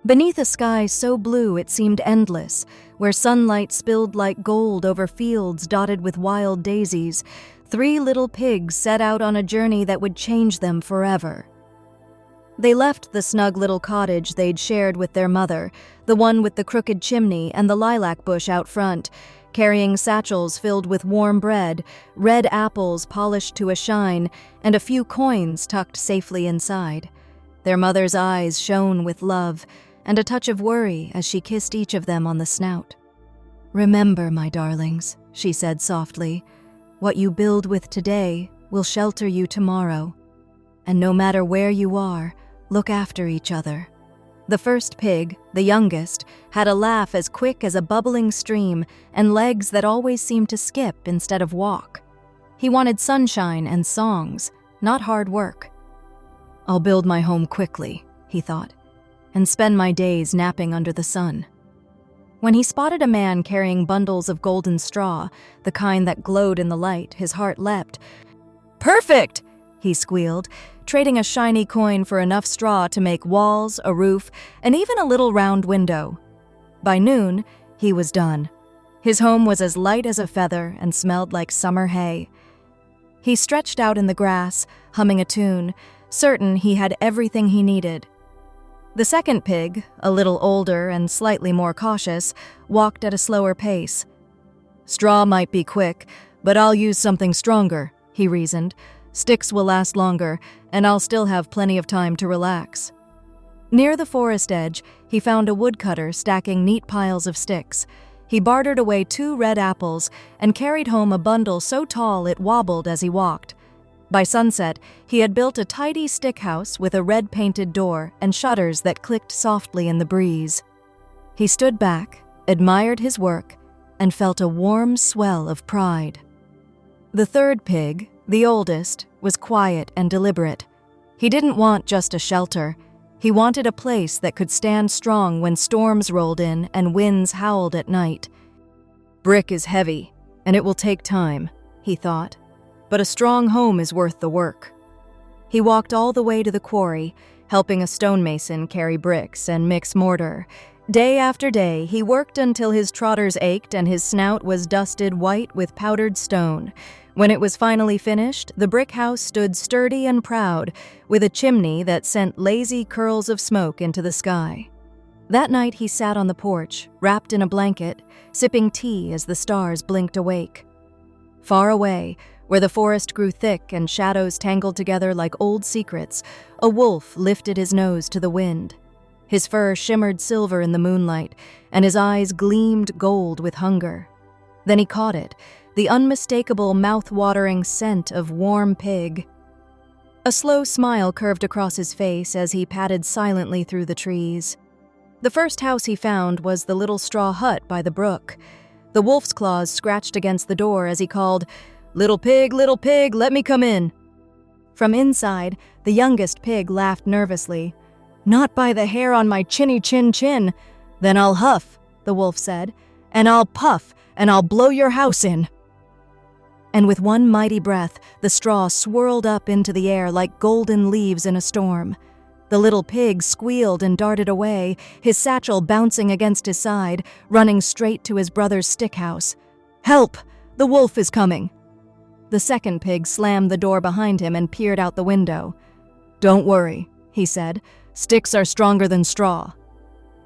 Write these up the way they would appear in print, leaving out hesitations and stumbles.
Beneath a sky so blue it seemed endless, where sunlight spilled like gold over fields dotted with wild daisies, 3 little pigs set out on a journey that would change them forever. They left the snug little cottage they'd shared with their mother, the one with the crooked chimney and the lilac bush out front, carrying satchels filled with warm bread, red apples polished to a shine, and a few coins tucked safely inside. Their mother's eyes shone with love and a touch of worry as she kissed each of them on the snout. "Remember, my darlings," she said softly, "what you build with today will shelter you tomorrow. And no matter where you are, look after each other." The first pig, the youngest, had a laugh as quick as a bubbling stream and legs that always seemed to skip instead of walk. He wanted sunshine and songs, not hard work. "I'll build my home quickly," he thought, "and spend my days napping under the sun." When he spotted a man carrying bundles of golden straw, the kind that glowed in the light, his heart leapt. "Perfect!" he squealed, trading a shiny coin for enough straw to make walls, a roof, and even a little round window. By noon, he was done. His home was as light as a feather and smelled like summer hay. He stretched out in the grass, humming a tune, certain he had everything he needed. The second pig, a little older and slightly more cautious, walked at a slower pace. "Straw might be quick, but I'll use something stronger," he reasoned. "Sticks will last longer, and I'll still have plenty of time to relax." Near the forest edge, he found a woodcutter stacking neat piles of sticks. He bartered away 2 red apples and carried home a bundle so tall it wobbled as he walked. By sunset, he had built a tidy stick house with a red-painted door and shutters that clicked softly in the breeze. He stood back, admired his work, and felt a warm swell of pride. The third pig, the oldest, was quiet and deliberate. He didn't want just a shelter. He wanted a place that could stand strong when storms rolled in and winds howled at night. "Brick is heavy, and it will take time," he thought. "But a strong home is worth the work." He walked all the way to the quarry, helping a stonemason carry bricks and mix mortar. Day after day, he worked until his trotters ached and his snout was dusted white with powdered stone. When it was finally finished, the brick house stood sturdy and proud, with a chimney that sent lazy curls of smoke into the sky. That night he sat on the porch, wrapped in a blanket, sipping tea as the stars blinked awake. Far away, where the forest grew thick and shadows tangled together like old secrets, a wolf lifted his nose to the wind. His fur shimmered silver in the moonlight, and his eyes gleamed gold with hunger. Then he caught it, the unmistakable mouth-watering scent of warm pig. A slow smile curved across his face as he padded silently through the trees. The first house he found was the little straw hut by the brook. The wolf's claws scratched against the door as he called, little pig, let me come in." From inside, the youngest pig laughed nervously. "Not by the hair on my chinny chin." "Then I'll huff," the wolf said, "and I'll puff, and I'll blow your house in." And with one mighty breath, the straw swirled up into the air like golden leaves in a storm. The little pig squealed and darted away, his satchel bouncing against his side, running straight to his brother's stick house. "Help! The wolf is coming!" The second pig slammed the door behind him and peered out the window. "Don't worry," he said. "Sticks are stronger than straw."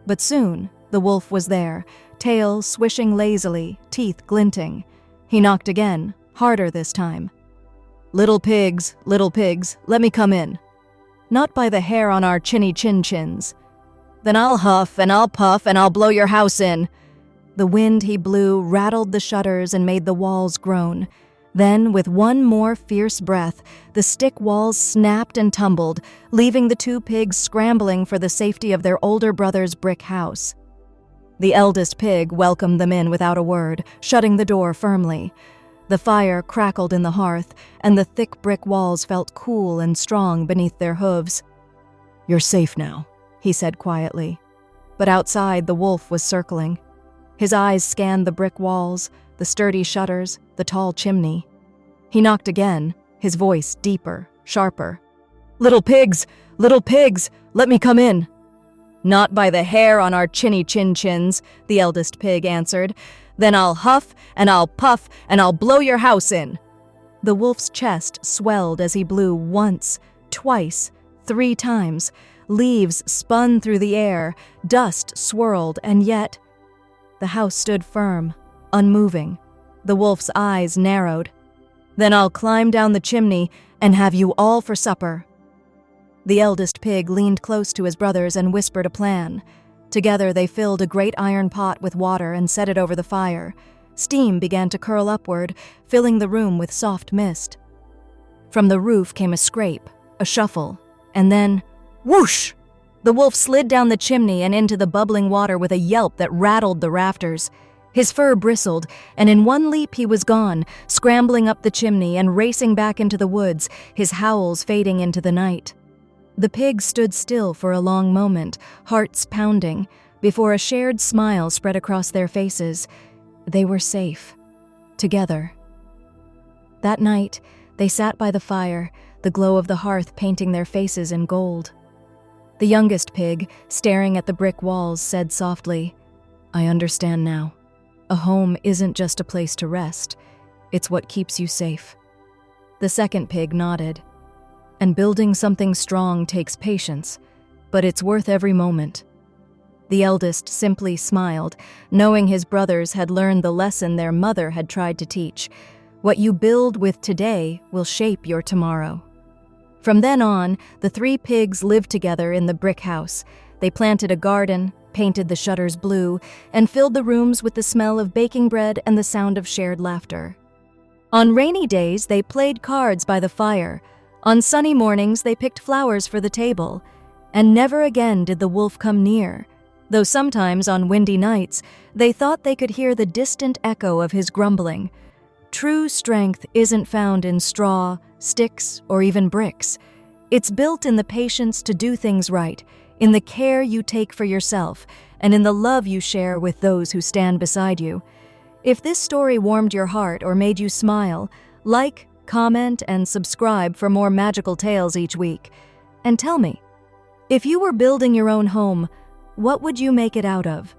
But soon, the wolf was there, tail swishing lazily, teeth glinting. He knocked again, harder this time. Little pigs, let me come in." "Not by the hair on our chinny chins." "Then I'll huff, and I'll puff, and I'll blow your house in." The wind he blew rattled the shutters and made the walls groan. Then, with one more fierce breath, the stick walls snapped and tumbled, leaving the 2 pigs scrambling for the safety of their older brother's brick house. The eldest pig welcomed them in without a word, shutting the door firmly. The fire crackled in the hearth, and the thick brick walls felt cool and strong beneath their hooves. "You're safe now," he said quietly. But outside, the wolf was circling. His eyes scanned the brick walls, the sturdy shutters, the tall chimney. He knocked again, his voice deeper, sharper. Little pigs, let me come in." "Not by the hair on our chinny chin-chins," the eldest pig answered. "Then I'll huff, and I'll puff, and I'll blow your house in." The wolf's chest swelled as he blew once, twice, 3 times. Leaves spun through the air, dust swirled, and yet the house stood firm, unmoving. The wolf's eyes narrowed. "Then I'll climb down the chimney and have you all for supper." The eldest pig leaned close to his brothers and whispered a plan. Together they filled a great iron pot with water and set it over the fire. Steam began to curl upward, filling the room with soft mist. From the roof came a scrape, a shuffle, and then, whoosh! The wolf slid down the chimney and into the bubbling water with a yelp that rattled the rafters. His fur bristled, and in one leap he was gone, scrambling up the chimney and racing back into the woods, his howls fading into the night. The pigs stood still for a long moment, hearts pounding, before a shared smile spread across their faces. They were safe. Together. That night, they sat by the fire, the glow of the hearth painting their faces in gold. The youngest pig, staring at the brick walls, said softly, "I understand now. A home isn't just a place to rest. It's what keeps you safe." The second pig nodded. "And building something strong takes patience, but it's worth every moment." The eldest simply smiled, knowing his brothers had learned the lesson their mother had tried to teach. What you build with today will shape your tomorrow. From then on, the 3 pigs lived together in the brick house. They planted a garden, painted the shutters blue, and filled the rooms with the smell of baking bread and the sound of shared laughter. On rainy days, they played cards by the fire. On sunny mornings, they picked flowers for the table. And never again did the wolf come near, though sometimes on windy nights, they thought they could hear the distant echo of his grumbling. True strength isn't found in straw, sticks, or even bricks. It's built in the patience to do things right, in the care you take for yourself, and in the love you share with those who stand beside you. If this story warmed your heart or made you smile, like, comment, and subscribe for more magical tales each week. And tell me, if you were building your own home, what would you make it out of?